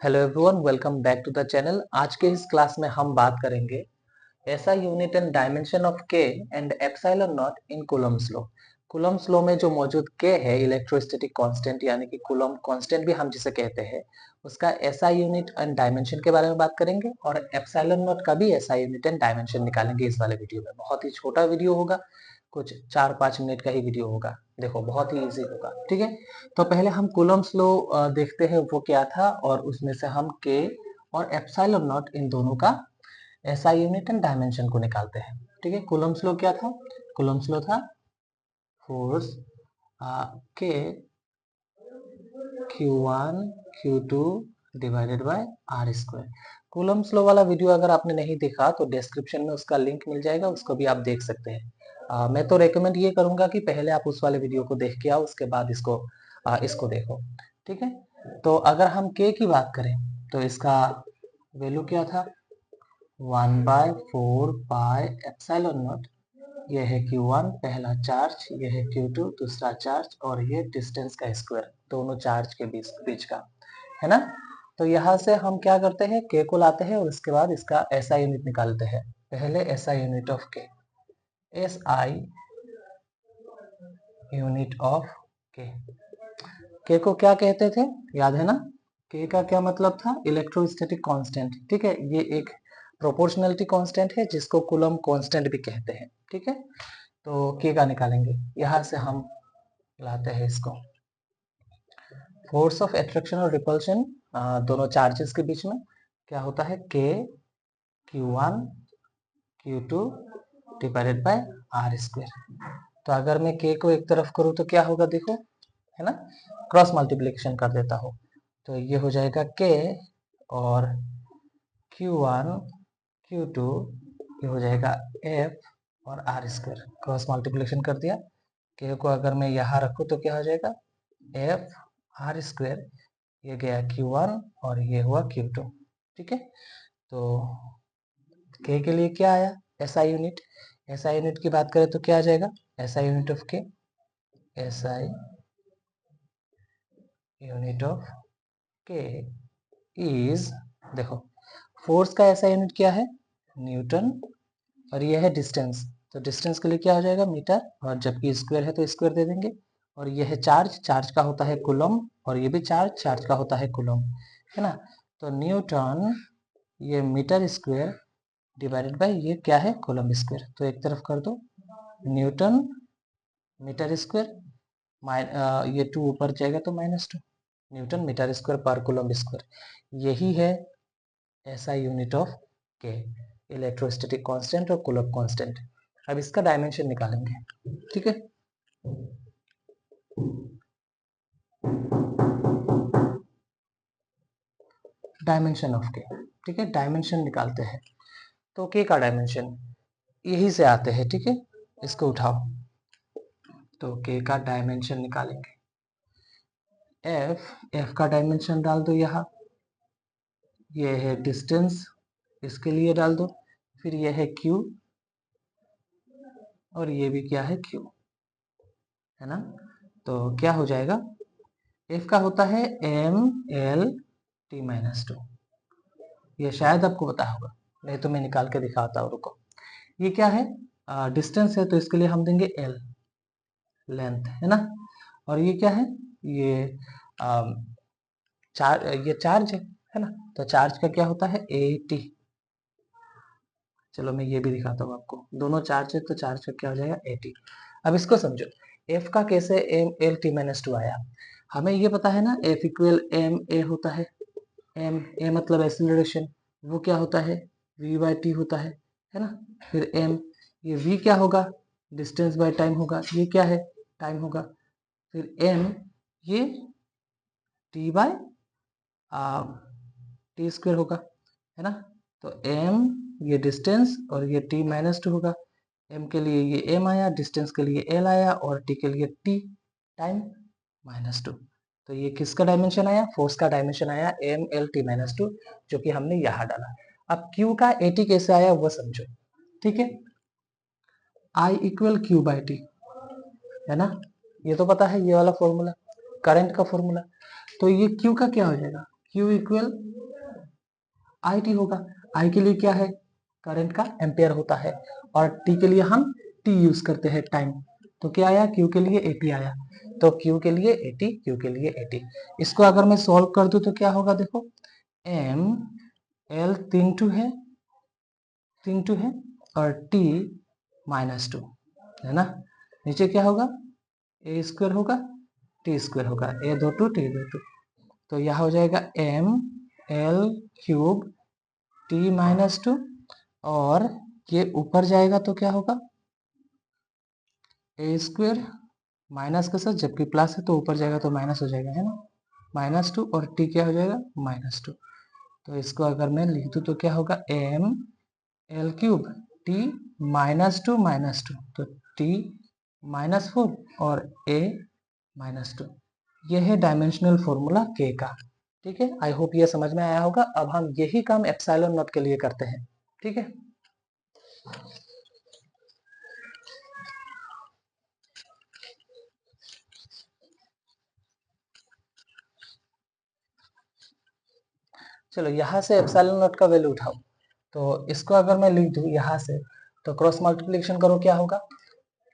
Hello everyone, welcome back to the channel. आज के इस क्लास में हम बात करेंगे SI unit and dimension of k and epsilon nought in Coulomb's law. Coulomb's law में जो मौजूद के है इलेक्ट्रोस्टैटिक कांस्टेंट यानी कि कूलम्ब कांस्टेंट भी हम जिसे कहते हैं, उसका एसआई यूनिट एंड डायमेंशन के बारे में बात करेंगे और एप्सिलॉन नॉट का भी एसआई यूनिट एंड डायमेंशन निकालेंगे इस वाले वीडियो में। बहुत ही छोटा वीडियो होगा, कुछ 4-5 मिनट का ही वीडियो होगा। देखो बहुत ही इजी होगा, ठीक है। तो पहले हम कूलम्ब्स लॉ देखते हैं वो क्या था और उसमें से हम के और एप्सिलॉन नॉट इन दोनों का एसआई यूनिट एंड डायमेंशन को निकालते हैं, ठीक है। कूलम्ब्स लॉ क्या था? कूलम्ब्स लॉ था फोर्स के Q1 Q2 divided by r square. Coulomb's law वाला वीडियो अगर आपने नहीं देखा तो डिस्क्रिप्शन में उसका लिंक मिल जाएगा, उसको भी आप देख सकते हैं। मैं तो रेकमेंड ये करूंगा कि पहले आप उस वाले वीडियो को देख के आओ, उसके बाद इसको देखो, ठीक है। तो अगर हम के की बात करें तो इसका वैल्यू क्या था? 1/4 पाई एप्सिलॉन नॉट। ये है Q1 पहला चार्ज, ये है Q2 दूसरा चार्ज, और ये डिस्टेंस का स्क्वायर दोनों चार्ज के बीच का, है ना। तो यहाँ से हम क्या करते हैं, के को लाते हैं और उसके बाद इसका एसआई यूनिट निकालते हैं। पहले एसआई यूनिट ऑफ के, एसआई यूनिट ऑफ के को क्या कहते थे, याद है ना? के का क्या मतलब था? इलेक्ट्रोस्टैटिक कांस्टेंट, ठीक है। ये एक प्रोपोर्शनलिटी कांस्टेंट है जिसको कूलम्ब कांस्टेंट भी कहते हैं, ठीक है। तो के का निकालेंगे, यहाँ से हम लाते हैं इसको फोर्स ऑफ एट्रैक्शन और रिपल्शन दोनों चार्जेस के बीच में क्या होता है, के Q1 Q2 divided by r square. तो अगर मैं के को एक तरफ करूँ तो क्या होगा, देखो, है ना, क्रॉस मल्टीप्लिकेशन कर देता हूँ तो ये हो जाएगा के और Q1 Q2, ये हो जाएगा F और आर स्क्वायर, क्रॉस मल्टीप्लिकेशन कर दिया। के को अगर मैं यहाँ रखूँ तो क्या हो जाएगा, F आर स्क्वायर, ये गया Q1 और ये हुआ Q2, ठीक है। तो के लिए क्या आया, एसआई यूनिट। एसआई यूनिट की बात करें तो क्या आ जाएगा, एसआई यूनिट ऑफ के, एसआई यूनिट ऑफ के इज, देखो फोर्स का एसआई यूनिट क्या है, न्यूटन, और ये है डिस्टेंस, तो डिस्टेंस के लिए क्या हो जाएगा, मीटर, और जबकि स्क्वायर है तो स्क्वायर दे देंगे। और ये है चार्ज, चार्ज का होता है कूलम्ब, और ये भी चार्ज, चार्ज का होता है कूलम्ब, है ना। तो न्यूटन, ये मीटर स्क्वायर डिवाइडेड बाय ये क्या है, कूलम्ब स्क्वायर। तो एक तरफ कर दो न्यूटन मीटर स्क्वायर, ये 2 ऊपर जाएगा तो -2 न्यूटन मीटर स्क्वायर पर कूलम्ब स्क्वायर। यही है एसआई यूनिट ऑफ के, इलेक्ट्रोस्टैटिक कांस्टेंट और कूलम्ब कांस्टेंट। अब इसका डायमेंशन निकालेंगे, ठीक है। डायमेंशन ऑफ के, ठीक है, डायमेंशन निकालते हैं। तो के का डायमेंशन यही से आते हैं, ठीक है। इसको उठाओ तो के का डायमेंशन निकालेंगे। एफ का डायमेंशन डाल दो यहाँ, ये है डिस्टेंस, इसके लिए डाल दो, फिर ये है क्यू और ये भी क्या है, क्यू, है ना। तो क्या हो जाएगा, एफ का होता है ML T-2, ये शायद आपको पता होगा, नहीं तो मैं निकाल के दिखाता हूँ, रुको। ये क्या है, डिस्टेंस है तो इसके लिए हम देंगे L, लेंथ, है ना। और ये क्या है, ये ये चार्ज है ना। तो चार्ज का क्या होता है, AT। चलो मैं ये भी दिखाता हूँ आपको, दोनों चार्ज है तो चार्ज का क्या हो जाएगा, AT। अब इसको समझो, F का कैसे ML T-2 आया। हमें ये पता है ना, F इक्वल ma होता है, a मतलब एक्सीलरेशन, वो क्या होता है, v/t होता है ना। फिर m, ये v क्या होगा, डिस्टेंस बाय टाइम होगा, ये क्या है, टाइम होगा। फिर m, ये t/t स्क्वायर होगा, है ना। तो m, ये डिस्टेंस, और ये T-2 होगा। m के लिए ये m आया, डिस्टेंस के लिए l आया, और t के लिए t, टाइम -2। तो ये किसका डायमेंशन आया, फोर्स का डायमेंशन आया ML T-2, जो कि हमने यहाँ डाला। अब Q का AT कैसे आया वो समझो, ठीक है। I इक्वल Q/T, है ना, ये तो पता है, ये वाला फॉर्मूला करंट का फॉर्मूला। तो ये Q का क्या हो जाएगा, Q इक्वल आई टी होगा। आई के लिए क्या है, करंट का एम्पेयर होता है, और टी के लिए हम टी यूज करते हैं, टाइम। तो क्या आया, क्यू के लिए 80 आया, तो क्यू के लिए 80, क्यू के लिए 80। इसको अगर मैं सॉल्व कर दूं तो क्या होगा, देखो एम एल 3 टू है और टी -2 है ना। नीचे क्या होगा, ए स्क्वायर होगा, टी स्क्वायर होगा, ए 2 टी 2। तो यह हो जाएगा एम एल क्यूब टी -2, और ये ऊपर जाएगा तो क्या होगा, ए स्क्वायर माइनस के साथ, जबकि प्लस है तो ऊपर जाएगा तो माइनस हो जाएगा, है ना, -2, और टी क्या हो जाएगा, -2। तो इसको अगर मैं लिख दूं तो क्या होगा, एम एल क्यूब टी -2 तो टी -4 और ए -2। ये है डायमेंशनल फॉर्मूला के का। ठीक है, आई होप ये समझ में आया होगा। अब हम यही काम एप्सिलॉन नॉट के लिए करते हैं। ठीक है, चलो यहाँ से एप्सिलॉन नॉट का वैल्यू उठाओ। तो इसको अगर मैं लिख दूं यहाँ से, तो क्रॉस मल्टीप्लिकेशन करो, क्या होगा,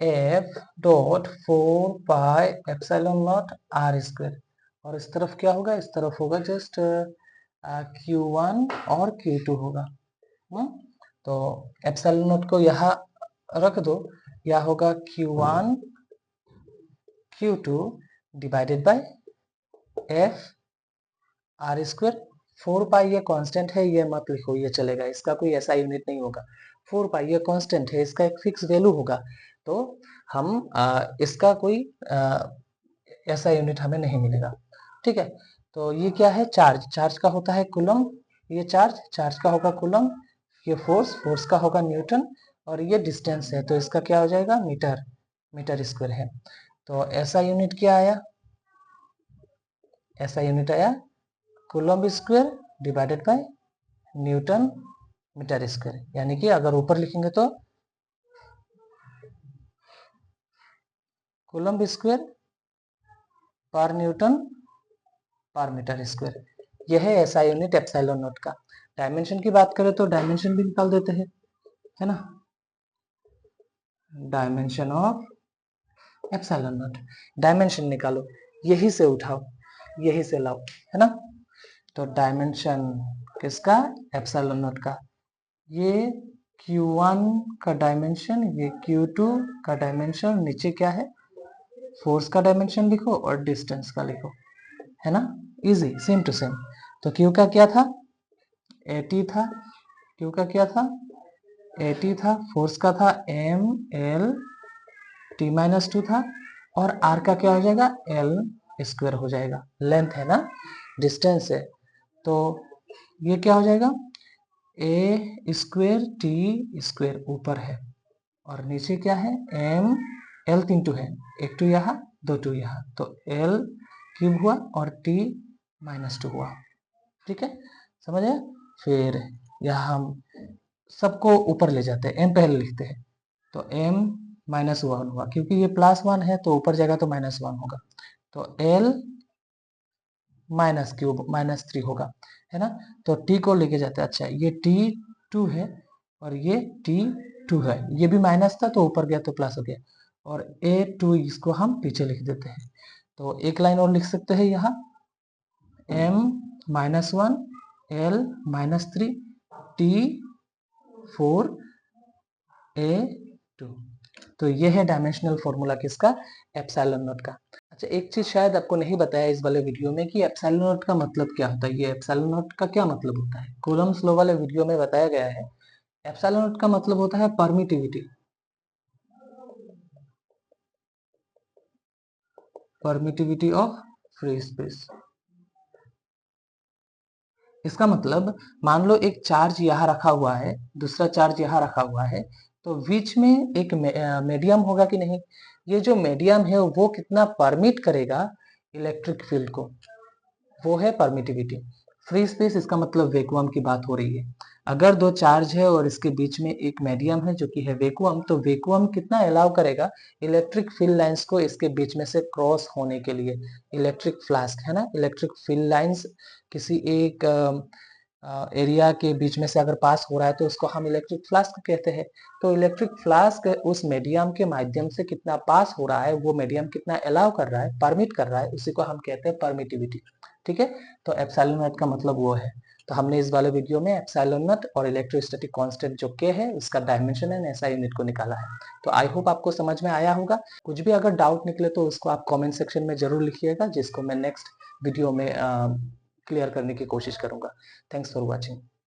f dot 4 pi epsilon naught r square, और इस तरफ क्या होगा, इस तरफ होगा जस्ट Q1 और Q2 होगा। तो एप्सिलॉन नॉट को यहाँ रख दो, यह होगा Q1 Q2 divided bye F R square. 4 पाई ये कांस्टेंट है, ये मत लिखो, ये चलेगा, इसका कोई ऐसा यूनिट नहीं होगा। 4 पाई ये कांस्टेंट है, इसका एक फिक्स वैल्यू होगा, तो हम इसका कोई ऐसा यूनिट हमें नहीं मिलेगा। ठीक है, तो ये क्या है, चार्ज, चार्ज का होता है कूलम, ये चार्ज, चार्ज का होगा कूलम, ये फोर्स, फोर्स का होगा न्यूटन, और ये डिस्टेंस है तो इसका क्या हो जाएगा, मीटर, मीटर स्क्वायर है। तो ऐसा यूनिट क्या आया, ऐसा यूनिट आया coulomb square divided by newton metre square. यानी कि अगर ऊपर लिखेंगे तो कूलम स्क्वायर पर न्यूटन पर मीटर स्क्वायर। यह है ऐसा यूनिट एप्सिलॉन नॉट का। डायमेंशन की बात करें तो डायमेंशन भी निकाल देते हैं, है ना, dimension of epsilon not, dimension निकालो, यही से उठाओ, यही से लाओ, है ना। तो डायमेंशन किसका, एप्सिलॉन नॉट का, ये Q1 का डायमेंशन, ये Q2 का डायमेंशन, नीचे क्या है, फोर्स का डायमेंशन लिखो और डिस्टेंस का लिखो, है ना, इजी, सेम टू सेम। तो Q का क्या था, 80 था, Q का क्या था, 80 था, फोर्स का था ML T-2 था, और R का क्या हो जाएगा, L स्क्वायर हो जाएगा, लेंथ है ना, डिस्टेंस है, तो ये क्या हो जाएगा, ए स्क्वायर टी स्क्वायर ऊपर है, और नीचे क्या है, एम एल 3 है, 1 2 यहाँ 2 2 यहाँ, तो एल क्यूब हुआ और टी -2 हुआ। ठीक है, समझ आया। फिर यहाँ हम सबको ऊपर ले जाते हैं, एम पहले लिखते हैं, तो एम -1 हुआ, क्योंकि ये +1 है तो ऊपर जाएगा तो -1 होगा, तो एल -3 -3 होगा, है ना। तो टी को लेके जाते हैं, अच्छा ये T2 है और ये T2 है, ये भी माइनस था तो ऊपर गया तो प्लस हो गया, और A2 इसको हम पीछे लिख देते हैं। तो एक लाइन और लिख सकते हैं यहाँ, M -1 L -3 T4 A2। तो ये है डायमेंशनल फॉर्मूला किसका, एप्सिलॉन नॉट का। अच्छा, एक चीज शायद आपको नहीं बताया इस वाले वीडियो में कि एप्सिलॉन नॉट का मतलब क्या होता है, ये एप्सिलॉन नॉट का क्या मतलब होता है, कूलम्स लॉ वाले वीडियो में बताया गया है। एप्सिलॉन नॉट का मतलब होता है permittivity, permittivity of free space. इसका मतलब, मान लो एक चार्ज यहाँ रखा हुआ है, दूसरा चार्ज यहाँ रखा हुआ है, तो बीच में एक मीडियम होगा कि नहीं, ये जो मीडियम है वो कितना परमिट करेगा इलेक्ट्रिक फील्ड को, वो है परमिटिविटी। फ्री स्पेस इसका मतलब वैक्यूम की बात हो रही है। अगर दो चार्ज है और इसके बीच में एक मीडियम है जो कि है वैक्यूम, तो वैक्यूम कितना अलाउ करेगा इलेक्ट्रिक फील्ड लाइंस को इसके बीच में से क्रॉस होने के लिए। इलेक्ट्रिक फ्लास्क है ना, इलेक्ट्रिक फील्ड लाइंस किसी एक एरिया के बीच में से अगर पास हो रहा है तो उसको हम इलेक्ट्रिक फ्लास्क कहते हैं। तो इलेक्ट्रिक फ्लास्क उस मीडियम के माध्यम से कितना पास हो रहा है, वो मीडियम कितना अलाउ कर रहा है, परमिट कर रहा है, उसी को हम कहते हैं परमिटिविटी। ठीक है, तो एप्सिलॉन नॉट का मतलब वो है। तो हमने इस वाले वीडियो में एप्सिलॉन नॉट और इलेक्ट्रोस्टैटिक कांस्टेंट जो के है उसका डायमेंशन एंड एसआई यूनिट को निकाला है। तो आई होप आपको समझ में आया होगा। कुछ भी अगर डाउट निकले तो उसको आप कमेंट सेक्शन में जरूर लिखिएगा, जिसको मैं नेक्स्ट वीडियो में क्लियर करने की कोशिश करूंगा। Thanks for watching.